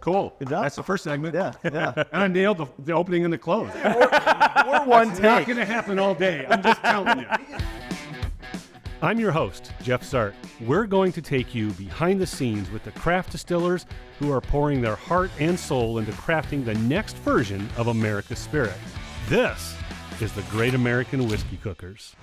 Cool. Good job. That's the first segment. Yeah. And I nailed the opening and the close. We're one It's not take. going to happen all day. I'm just telling you. I'm your host, Jeff Sart. We're going to take you behind the scenes with the craft distillers who are pouring their heart and soul into crafting the next version of America's spirit. This is the Great American Whiskey Cookers.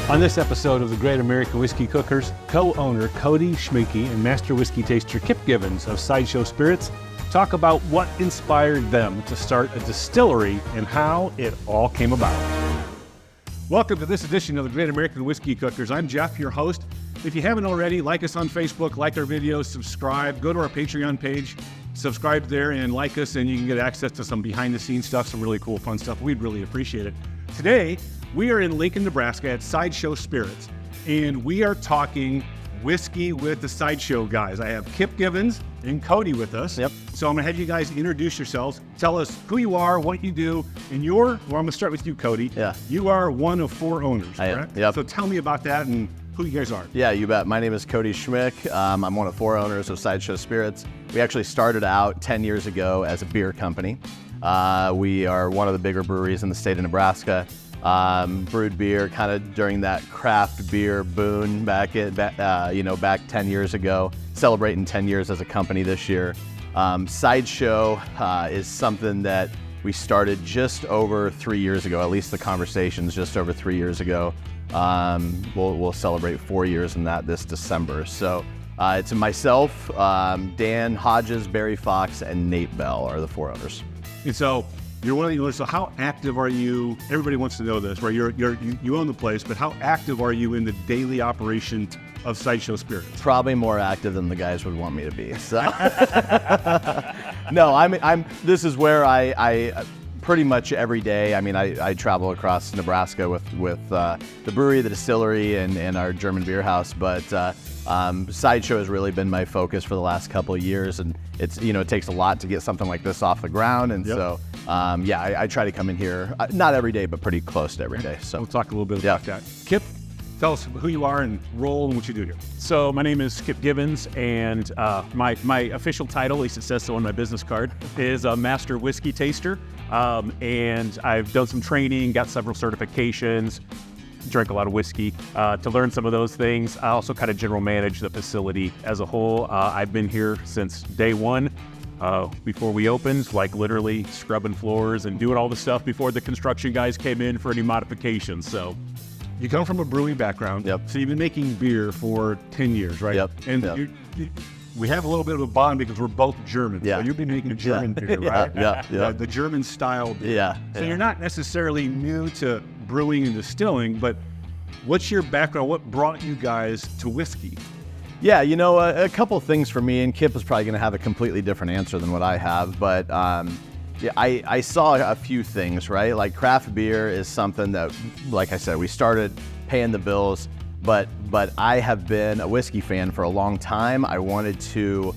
On this episode of the Great American Whiskey Cookers, co-owner Cody Schminke and master whiskey taster Kip Givens of Sideshow Spirits talk about what inspired them to start a distillery and how it all came about. Welcome to this edition of the Great American Whiskey Cookers. I'm Jeff, your host. If you haven't already, like us on Facebook, like our videos, subscribe, go to our Patreon page, subscribe there and like us, and you can get access to some behind-the-scenes stuff, some really cool, fun stuff. We'd really appreciate it. Today, we are in Lincoln, Nebraska at Sideshow Spirits, and we are talking whiskey with the Sideshow guys. I have Kip Givens and Cody with us. Yep. So I'm gonna have you guys introduce yourselves, tell us who you are, what you do, and I'm gonna start with you, Cody. Yeah. You are one of four owners, I am, correct? yep. So tell me about that and who you guys are. Yeah, you bet. My name is Cody Schminke. I'm one of four owners of Sideshow Spirits. We actually started out 10 years ago as a beer company. We are one of the bigger breweries in the state of Nebraska. Brewed beer kind of during that craft beer boom back 10 years ago. Celebrating 10 years as a company this year. Sideshow is something that we started just over 3 years ago, at least the conversations just over 3 years ago. We'll celebrate 4 years in that this December. So it's myself, Dan Hodges, Barry Fox, and Nate Bell are the four owners. And so you're one of the owners. So how active are you? Everybody wants to know this, right? You own the place, but how active are you in the daily operation of Sideshow Spirits? Probably more active than the guys would want me to be. So. No, this is where I pretty much every day. I mean, I travel across Nebraska with the brewery, the distillery, and our German beer house. But Sideshow has really been my focus for the last couple of years, and it takes a lot to get something like this off the ground. And Yep. so, I try to come in here, not every day, but pretty close to every day. So We'll talk a little bit about that. Kip, tell us who you are and role and what you do here. So my name is Kip Givens, and my official title, at least it says so on my business card, is a master whiskey taster. And I've done some training, got several certifications, drank a lot of whiskey to learn some of those things. I also kind of general manage the facility as a whole. I've been here since day one. Before we opened, like literally scrubbing floors and doing all the stuff before the construction guys came in for any modifications. So You come from a brewing background. Yep. So you've been making beer for 10 years, right? Yep. And Yep. we have a little bit of a bond because we're both German. Yeah. So you've been making German beer, right? Yeah. The German style beer. Yeah. So you're not necessarily new to brewing and distilling, but what's your background? What brought you guys to whiskey? Yeah, a couple things for me, and Kip is probably going to have a completely different answer than what I have, but I saw a few things, right? Like craft beer is something that, like I said, we started paying the bills, but I have been a whiskey fan for a long time. I wanted to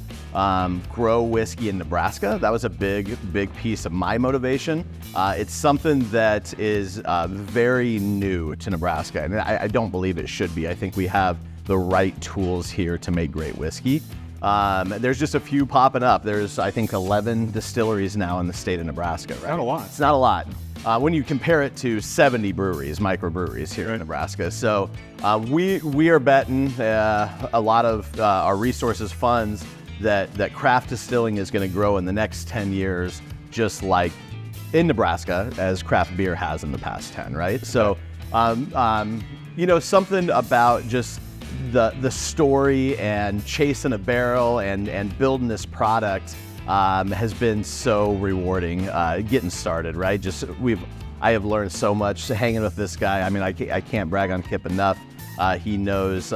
grow whiskey in Nebraska. That was a big piece of my motivation. It's something that is very new to Nebraska, and I don't believe it should be. I think we have the right tools here to make great whiskey. There's just a few popping up. There's, I think, 11 distilleries now in the state of Nebraska, right? Not a lot. It's not a lot. When you compare it to 70 breweries, microbreweries here in Nebraska. So we are betting a lot of our resources, funds, that craft distilling is going to grow in the next 10 years, just like in Nebraska as craft beer has in the past 10, right? So, something about just the story and chasing a barrel and building this product has been so rewarding getting started, right? I have learned so much hanging with this guy. I mean, I can't brag on Kip enough. He knows,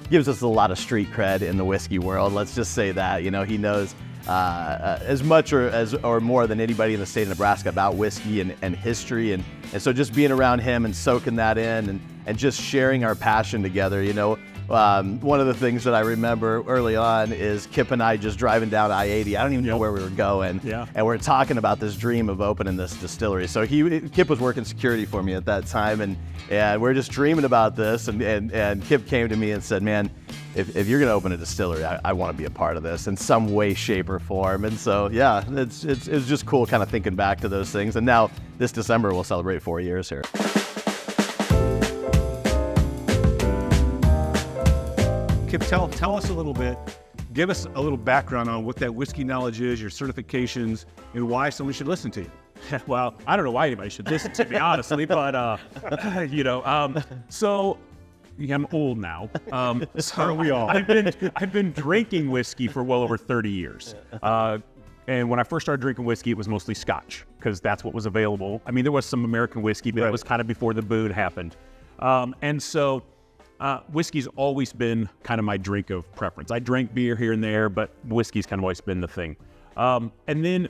gives us a lot of street cred in the whiskey world. Let's just say that, he knows as much or more than anybody in the state of Nebraska about whiskey and history. And so just being around him and soaking that in and just sharing our passion together, one of the things that I remember early on is Kip and I just driving down I-80. I don't even know where we were going. Yeah. And we're talking about this dream of opening this distillery. So Kip was working security for me at that time, and we're just dreaming about this. And Kip came to me and said, man, if you're going to open a distillery, I want to be a part of this in some way, shape, or form. And so, yeah, it's just cool kind of thinking back to those things. And now this December, we'll celebrate 4 years here. Kip, tell us a little bit, give us a little background on what that whiskey knowledge is, your certifications, and why someone should listen to you. Well, I don't know why anybody should listen to me, honestly, but, so yeah, I'm old now. So Aren't we all? I've been drinking whiskey for well over 30 years. And when I first started drinking whiskey, it was mostly Scotch, because that's what was available. I mean, there was some American whiskey, but it was kind of before the boom happened. And so whiskey's always been kind of my drink of preference. I drank beer here and there, but whiskey's kind of always been the thing. And then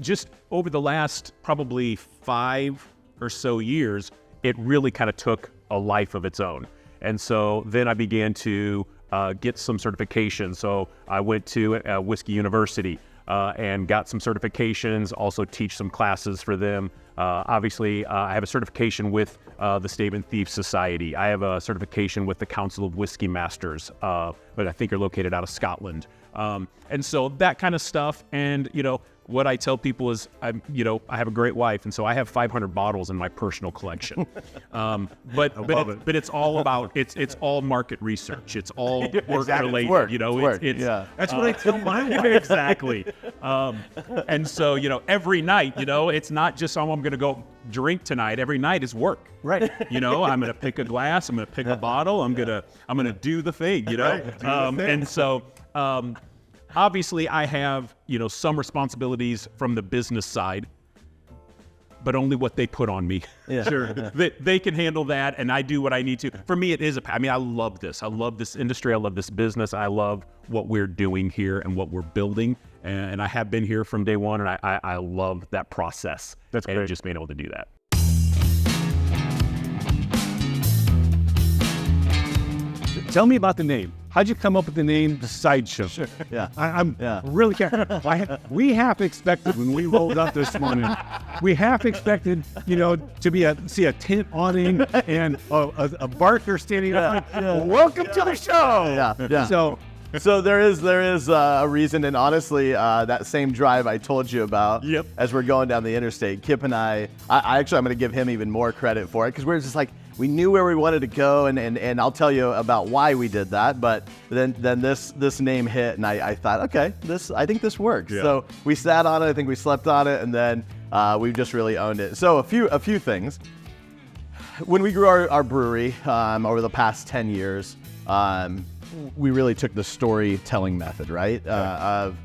just over the last probably 5 or so years, it really kind of took a life of its own. And so then I began to get some certifications. So I went to Whiskey University and got some certifications, also teach some classes for them. Obviously, I have a certification with the Stave and Thief Society. I have a certification with the Council of Whiskey Masters, but I think are located out of Scotland. And so that kind of stuff. And, what I tell people is, I have a great wife, and so I have 500 bottles in my personal collection. But it's all about, it's all market research. It's all work related. That's what I tell my wife. Exactly. And so, every night, it's not just, I'm going to go drink tonight. Every night is work. Right. I'm going to pick a glass. I'm going to pick a bottle. I'm going to do the thing, And so, obviously, I have, some responsibilities from the business side, but only what they put on me. Yeah. Sure. They can handle that, and I do what I need to. For me, it is I love this. I love this industry. I love this business. I love what we're doing here and what we're building. And I have been here from day one, and I love that process. That's great. And just being able to do that. Tell me about the name. How'd you come up with the name The Sideshow? Sure. Yeah. I'm really curious. We half expected when we rolled up this morning, we half expected, to see a tent awning and a barker standing up. Welcome to the show. Yeah. So there is a reason, and honestly, that same drive I told you about, as we're going down the interstate, Kip and I actually, I'm going to give him even more credit for it, because we're just like, we knew where we wanted to go, and I'll tell you about why we did that. But then this name hit, and I thought, okay, I think this works. Yeah. So we sat on it. I think we slept on it, and then we've just really owned it. So a few things. When we grew our brewery over the past 10 years, we really took the storytelling method, right? Of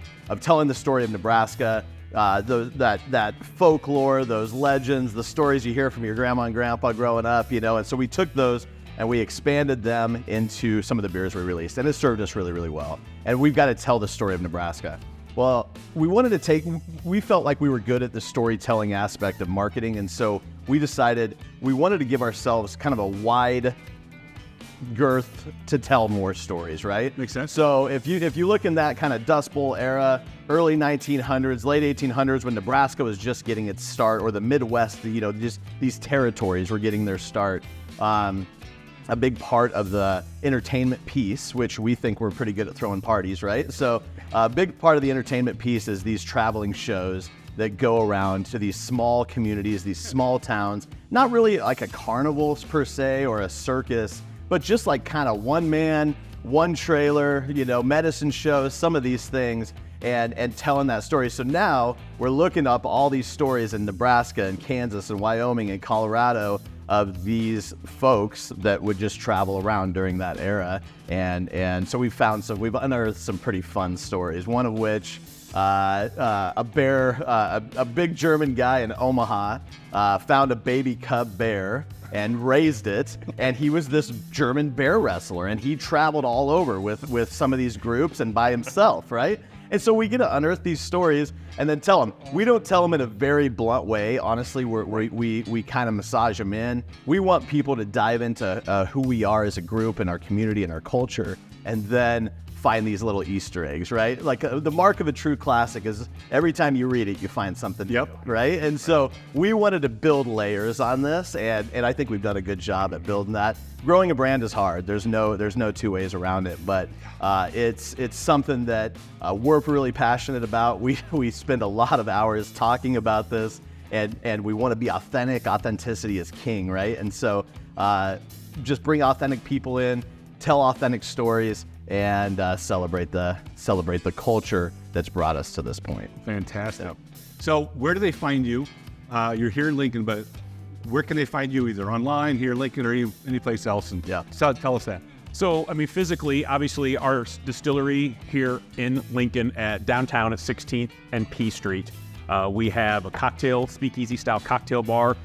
telling the story of Nebraska. That folklore, those legends, the stories you hear from your grandma and grandpa growing up, and so we took those and we expanded them into some of the beers we released, and it served us really, really well. And we've got to tell the story of Nebraska. Well, we felt like we were good at the storytelling aspect of marketing, and so we decided we wanted to give ourselves kind of a wide girth to tell more stories, right? Makes sense. So if you look in that kind of Dust Bowl era, early 1900s, late 1800s, when Nebraska was just getting its start, or the Midwest, just these territories were getting their start, a big part of the entertainment piece, which we think we're pretty good at throwing parties, right? So a big part of the entertainment piece is these traveling shows that go around to these small communities, these small towns, not really like a carnival per se or a circus, but just like kind of one man, one trailer, medicine shows, some of these things, and telling that story. So now we're looking up all these stories in Nebraska and Kansas and Wyoming and Colorado of these folks that would just travel around during that era. And so we've unearthed some pretty fun stories. One of which, a big German guy in Omaha found a baby cub bear and raised it, and he was this German bear wrestler, and he traveled all over with some of these groups and by himself, right? And so we get to unearth these stories and then tell them. We don't tell them in a very blunt way. Honestly, we kind of massage them in. We want people to dive into who we are as a group and our community and our culture, and then find these little Easter eggs, right? Like the mark of a true classic is every time you read it, you find something new, right? And so we wanted to build layers on this, and I think we've done a good job at building that. Growing a brand is hard. There's no two ways around it, but it's something that we're really passionate about. We spend a lot of hours talking about this, and we want to be authentic. Authenticity is king, right? And so just bring authentic people in, tell authentic stories, and celebrate the culture that's brought us to this point. Fantastic. Yep. So where do they find you? You're here in Lincoln, but where can they find you, either online here in Lincoln or any place else? And so tell us that. So, I mean, physically, obviously, our distillery here in Lincoln at downtown at 16th and P Street. We have a speakeasy style cocktail bar.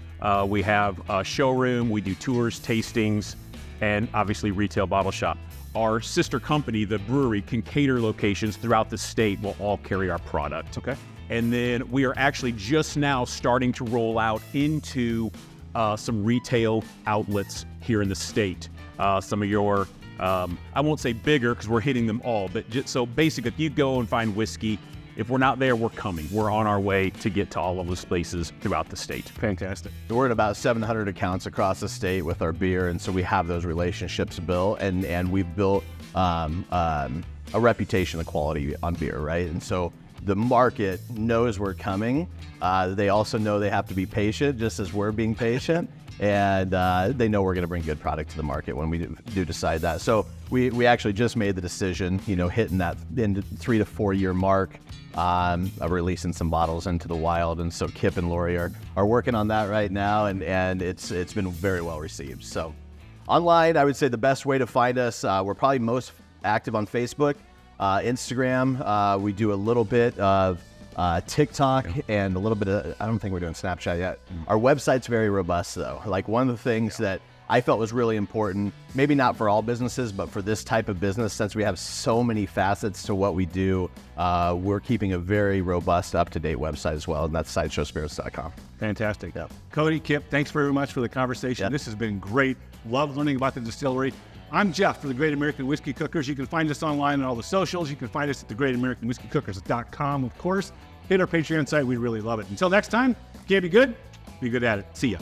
We have a showroom. We do tours, tastings, and obviously retail bottle shop. Our sister company, the brewery, can cater locations throughout the state. Will all carry our product. Okay. And then we are actually just now starting to roll out into some retail outlets here in the state. Some of your, I won't say bigger because we're hitting them all, but so basically if you go and find whiskey, if we're not there, we're coming. We're on our way to get to all of those places throughout the state. Fantastic. We're at about 700 accounts across the state with our beer, and so we have those relationships built, and we've built a reputation of quality on beer, right? And so the market knows we're coming. They also know they have to be patient, just as we're being patient, and they know we're going to bring good product to the market when we do decide that. So we actually just made the decision, hitting that in 3 to 4 year mark of releasing some bottles into the wild. And so Kip and Lori are working on that right now, and it's been very well received. So online, I would say the best way to find us, we're probably most active on Facebook, Instagram. We do a little bit of TikTok and a little bit of, I don't think we're doing Snapchat yet. Our website's very robust though. Like one of the things that I felt was really important, maybe not for all businesses, but for this type of business, since we have so many facets to what we do, we're keeping a very robust, up-to-date website as well, and that's sideshowspirits.com. Fantastic. Yep. Cody, Kip, thanks very much for the conversation. Yep. This has been great. Love learning about the distillery. I'm Jeff for the Great American Whiskey Cookers. You can find us online on all the socials. You can find us at thegreatamericanwhiskeycookers.com, of course. Hit our Patreon site. We'd really love it. Until next time, can't be good. Be good at it. See ya.